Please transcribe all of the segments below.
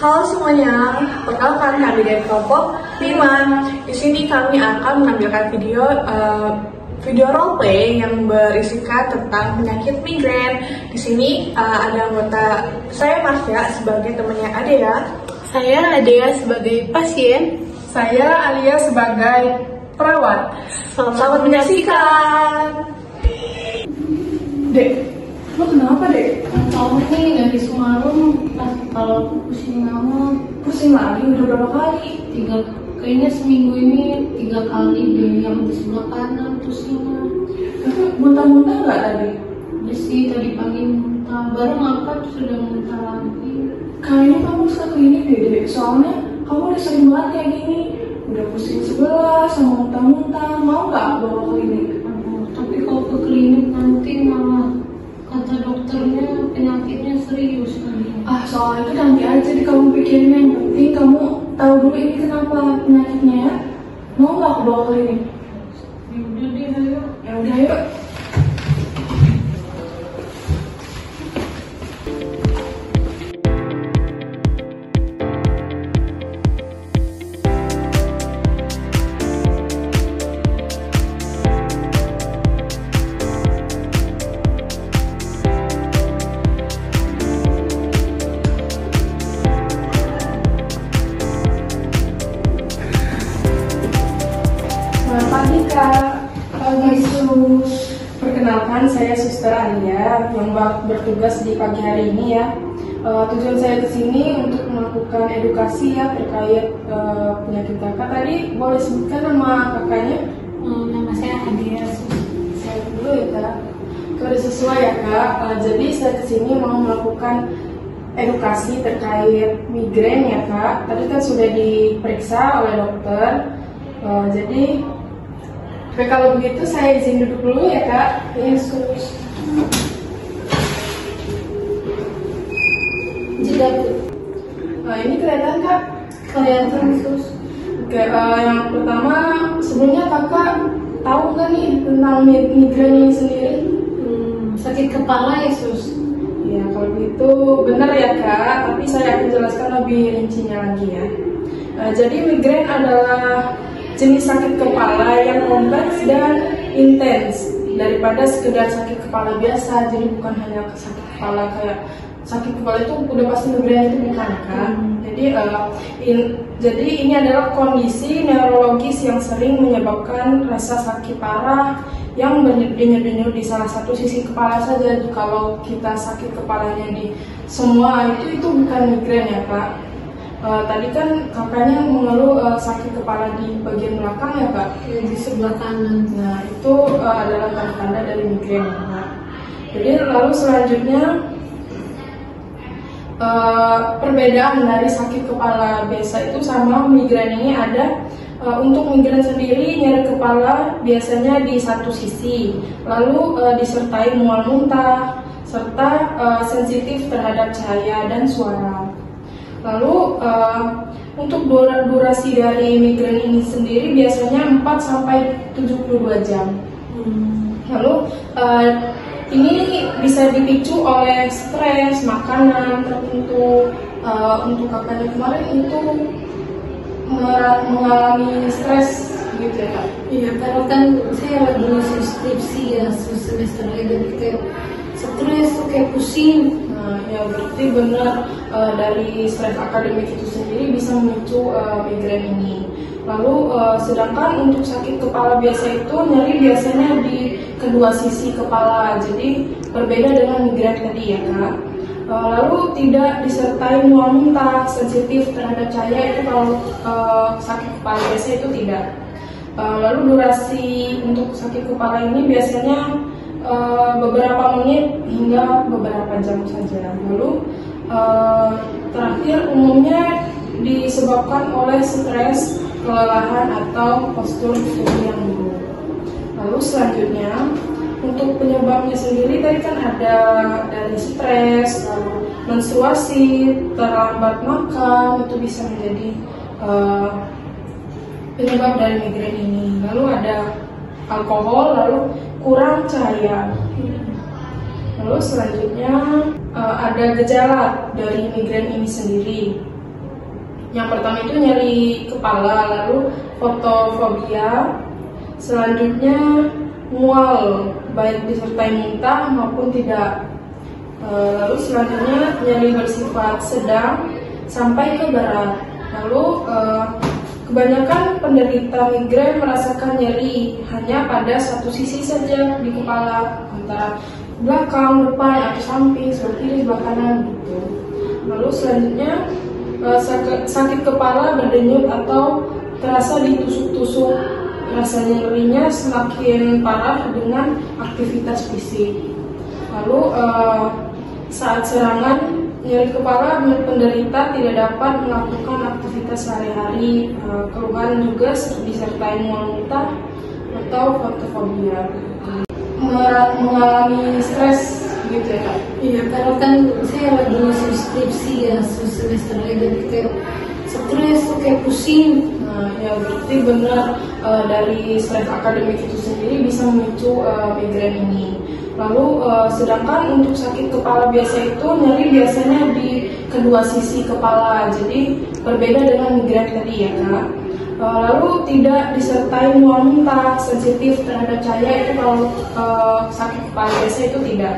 Halo semuanya, perkenalkan kami dari kelompok 5. Di sini kami akan menampilkan video roleplay yang berisikan tentang penyakit migrain. Di sini ada anggota saya Marsha sebagai temannya Adea. Saya Adea sebagai pasien. Saya Alia sebagai perawat. Selamat menyaksikan. Dek, lo kenapa dek? Tahu nih dari semalam kalau aku pusing banget. Pusing lagi udah berapa kali? Kayaknya seminggu ini 3 kali deh, yang di sebelah kanan pusingnya. Tapi muntah-muntah nggak tadi? Ya sih, tadi pagi muntah, baru makan sudah muntah lagi. Kayaknya kamu harus ke klinik deh dek. Soalnya kamu udah sering banget kayak gini. Udah pusing sebelah sama muntah-muntah. Mau nggak bawa ke klinik? Aduh, tapi kalau ke klinik nanti malah kata dokternya penyakitnya serius lagi. Soal itu nanti aja deh kamu pikirin. Yang penting kamu tahu dulu ini kenapa penyakitnya ya. Mau nggak aku bawa ke klinik? Ya udah deh, ayo. Ya udah yuk. Selamat pagi Kak. Pagi Sus. Perkenalkan saya Suster Alia yang bertugas di pagi hari ini ya. Tujuan saya ke sini untuk melakukan edukasi ya terkait penyakit kakak. Tadi boleh sebutkan nama kakaknya? Nama saya Adea. Saya dulu ya Kak. Udah sesuai ya Kak. Jadi saya ke sini mau melakukan edukasi terkait migrain ya Kak. Tadi kan sudah diperiksa oleh dokter. Jadi kalau begitu saya izin duduk dulu ya Kak. Yes, terus. Jeda. Ini kelihatan Kak? Kelihatan sus. Oke, yang pertama sebelumnya Kakak tahu nggak nih tentang migrain ini sendiri? Sakit kepala ya sus. Ya kalau begitu benar ya Kak, tapi saya akan jelaskan lebih rincinya lagi ya. Jadi migrain adalah jenis sakit kepala yang kompleks dan intens daripada sekedar sakit kepala biasa. Jadi bukan hanya sakit kepala kayak sakit kepala itu udah pasti migrain itu bukan kan. Jadi ini adalah kondisi neurologis yang sering menyebabkan rasa sakit parah yang berdenyut-denyut di salah satu sisi kepala saja. Jadi kalau kita sakit kepalanya di semua itu bukan migrain ya Kak. Tadi kan kakaknya mengeluh sakit kepala di bagian belakang ya Kak? Di sebelah kanan. Nah itu adalah tanda-tanda dari migrain ya Kak. Jadi lalu selanjutnya perbedaan dari sakit kepala biasa itu sama migrain ini ada untuk migrain sendiri nyeri kepala biasanya di satu sisi, lalu disertai mual muntah serta sensitif terhadap cahaya dan suara. Lalu untuk durasi dari migrain ini sendiri biasanya 4-72 jam. Lalu ini bisa dipicu oleh stres, makanan tertentu. Untuk kakaknya kemarin itu mengalami stres gitu ya Kak? Iya, karena kan saya lagi skripsi ya semester ini, jadi kayak stres tuh kayak pusing. Nah, ya berarti benar dari stres akademik itu sendiri bisa memicu migrain ini. Lalu sedangkan untuk sakit kepala biasa itu nyeri biasanya di kedua sisi kepala, jadi berbeda dengan migrain tadi ya Kak. Lalu tidak disertai mual muntah, sensitif terhadap cahaya itu kalau sakit kepala biasa itu tidak. Lalu durasi untuk sakit kepala ini biasanya beberapa menit hingga beberapa jam saja. Lalu terakhir umumnya disebabkan oleh stres, kelelahan atau postur tubuh yang buruk. Lalu selanjutnya untuk penyebabnya sendiri tadi kan ada dari stres, lalu menstruasi, terlambat makan itu bisa menjadi penyebab dari migrain ini. Lalu ada alkohol, lalu kurang cahaya. Lalu selanjutnya ada gejala dari migrain ini sendiri. Yang pertama itu nyeri kepala, lalu fotofobia, selanjutnya mual baik disertai muntah maupun tidak. Lalu selanjutnya nyeri bersifat sedang sampai ke berat. Lalu kebanyakan penderita migrain merasakan nyeri hanya pada satu sisi saja di kepala, antara belakang, depan, atau samping, sebelah kiri, sebelah kanan gitu. Lalu selanjutnya sakit kepala berdenyut atau terasa ditusuk-tusuk. Rasa nyerinya semakin parah dengan aktivitas fisik. Lalu saat serangan nyeri kepala, penderita tidak dapat melakukan aktivitas sehari-hari. Keluhan juga disertai mual muntah atau fotofobia. Mengalami stres gitu ya Kak? Iya, karena kan saya lagi ngisi skripsi ya semester lagi, jadi kayak stres tuh, kayak pusing. Nah, ya berarti benar dari stres akademik itu sendiri bisa memicu migrain ini. Lalu sedangkan untuk sakit kepala biasa itu nyeri biasanya di kedua sisi kepala, jadi berbeda dengan migrain tadi ya Kak. Lalu tidak disertai mual muntah, sensitif terhadap cahaya, itu kalau sakit kepala biasa itu tidak.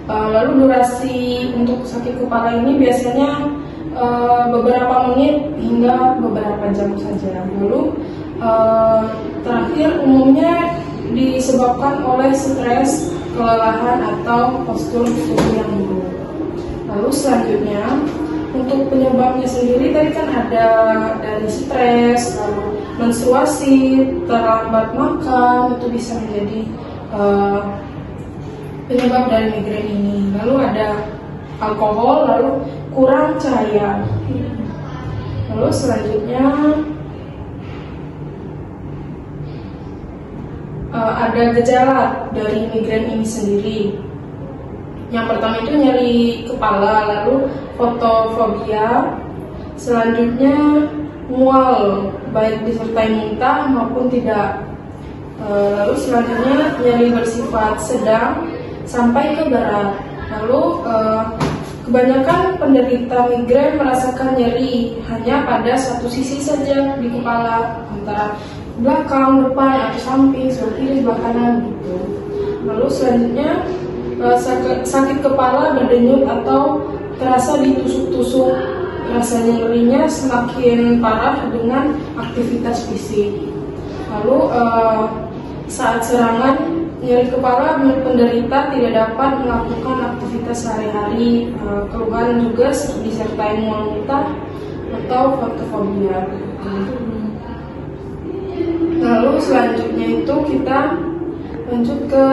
Lalu durasi untuk sakit kepala ini biasanya beberapa menit hingga beberapa jam saja. Lalu terakhir umumnya disebabkan oleh stres, kelelahan, atau postur tubuh yang buruk. Lalu selanjutnya untuk penyebabnya sendiri tadi kan ada dari stres, lalu menstruasi, terlambat makan, itu bisa menjadi penyebab dari migrain ini. Lalu ada alkohol, lalu kurang cahaya. Lalu selanjutnya ada gejala dari migrain ini sendiri. Yang pertama itu nyeri kepala, lalu fotofobia, selanjutnya mual baik disertai muntah maupun tidak. Lalu selanjutnya nyeri bersifat sedang sampai ke berat. Lalu kebanyakan penderita migrain merasakan nyeri hanya pada satu sisi saja di kepala, antara belakang, depan, atau samping, sebelah kiri, sebelah kanan gitu. Lalu selanjutnya sakit kepala berdenyut atau terasa ditusuk-tusuk. Rasa nyerinya semakin parah dengan aktivitas fisik. Lalu saat serangan nyeri kepala, penderita tidak dapat melakukan aktivitas sehari-hari. Keluhan juga disertai mual muntah atau fotofobia. Lalu selanjutnya itu kita lanjut ke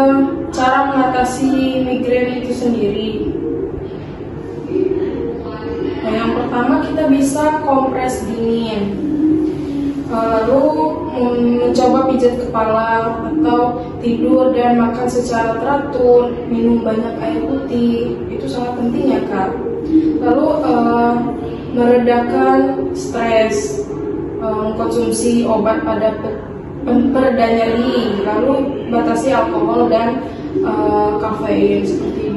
cara mengatasi migrain itu sendiri. Nah, yang pertama kita bisa kompres dingin, lalu mencoba pijat kepala atau tidur dan makan secara teratur, minum banyak air putih, itu sangat penting ya Kak. Lalu meredakan stres, mengkonsumsi obat pada pereda nyeri, lalu batasi alkohol dan kafein seperti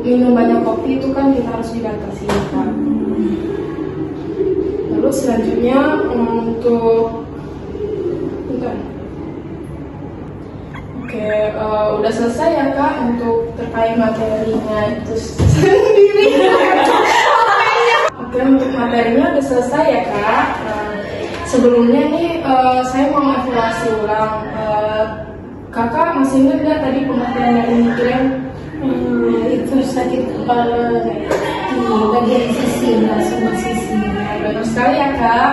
minum banyak kopi itu kan kita harus dibatasi ya Kak. Lalu selanjutnya untuk udah selesai ya Kak untuk terkait materinya itu sendiri. Oke, untuk materinya udah selesai ya Kak. Sebelumnya nih saya mau evaluasi ulang. Kakak masih ingat nggak tadi pengertian dari migrain? Itu sakit kepala di bagian sisi, semua sisi. Benar sekali ya Kak.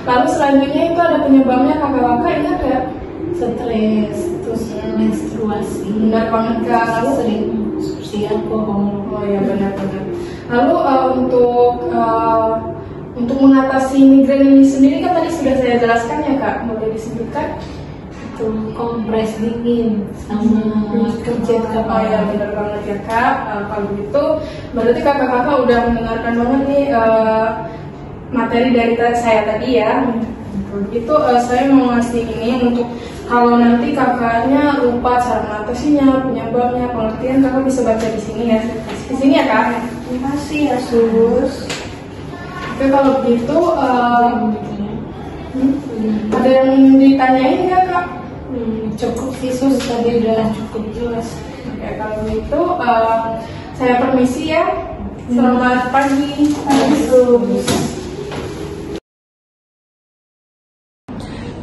Lalu selanjutnya itu ada penyebabnya kakak-kakak ingat nggak? Stres, terus menstruasi. Benar banget Kak. Lalu sering konsumsi alkohol. Oh ya benar-benar. Lalu untuk mengatasi migrain ini sendiri kan tadi sudah saya jelaskan ya Kak. Boleh disebutkan? Itu kompres dingin sama kerja Oh ya benar banget ya Kak. Kalau begitu berarti kakak-kakak udah mendengarkan banget nih materi dari saya tadi ya. Itu saya mau ngasih ini untuk kalau nanti kakaknya lupa cara mengatasinya, penyebabnya, pengertian, kakak bisa baca di sini ya. Di sini ya Kak. Terima kasih ya Sus. Oke, Oke, kalau begitu ada yang ditanyain nggak Kak? Cukup sih sus, tadi udah cukup jelas. Oke, kalau begitu saya permisi ya. Selamat pagi.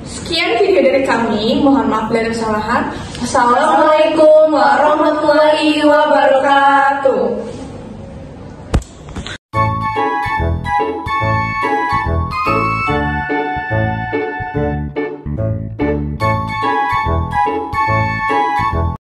Sekian video dari kami, mohon maaf dari kesalahan. Assalamualaikum warahmatullahi